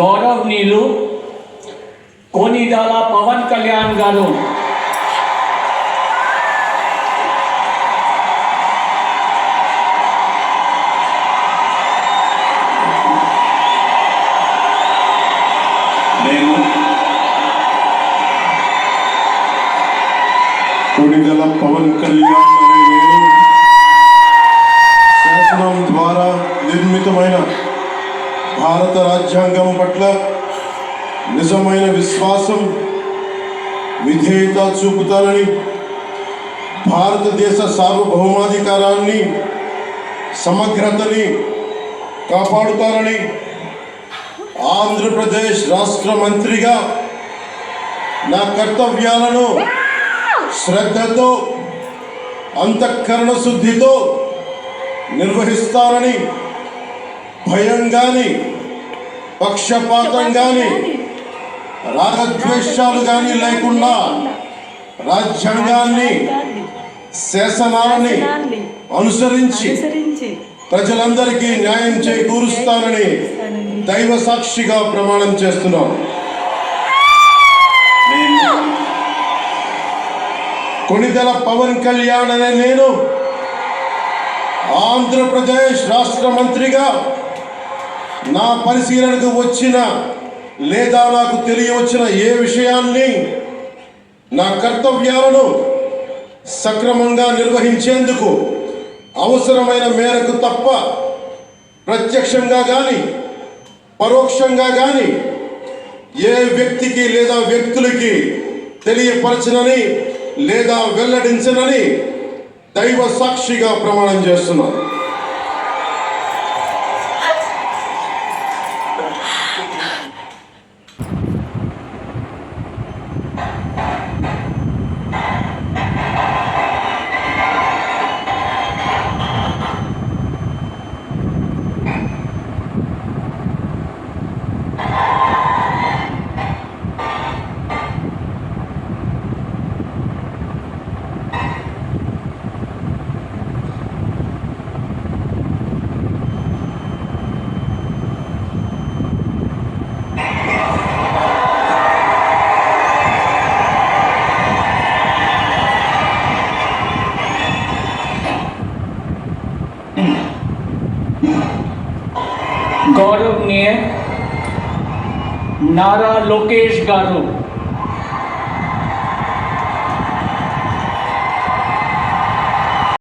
గౌరవనీయులు కొనిదెల పవన్ కళ్యాణ్ గారు కొనిదెల పవన్ కళ్యాణ్ అనే నేను శాసనం ద్వారా నిర్మితమైన భారత రాజ్యాంగం పట్ల నిజమైన విశ్వాసం విధేయత చూపుతానని, భారతదేశ సార్వభౌమాధికారాన్ని సమగ్రతని కాపాడుతానని, ఆంధ్రప్రదేశ్ రాష్ట్ర మంత్రిగా నా కర్తవ్యాలను శ్రద్ధతో అంతఃకరణ శుద్ధితో నిర్వహిస్తానని, భయం కానీ పక్షపాతం కానీ రాగద్వేషాలు కానీ లేకుండా రాజ్యాంగాన్ని శాసనాన్ని అనుసరించి ప్రజలందరికీ న్యాయం చేకూరుస్తానని దైవ సాక్షిగా ప్రమాణం చేస్తున్నాను. కొనిదెల పవన్ కళ్యాణ్ అనే నేను ఆంధ్రప్రదేశ్ రాష్ట్ర మంత్రిగా నా పరిశీలనకు వచ్చిన లేదా నాకు తెలియవచ్చిన ఏ విషయాన్ని నా కర్తవ్యాలను సక్రమంగా నిర్వహించేందుకు అవసరమైన మేరకు తప్ప ప్రత్యక్షంగా కానీ పరోక్షంగా కానీ ఏ వ్యక్తికి లేదా వ్యక్తులకి తెలియపరచనని లేదా వెల్లడించనని దైవ సాక్షిగా ప్రమాణం చేస్తున్నాను. गौरवनीय नारा लोकेश गारू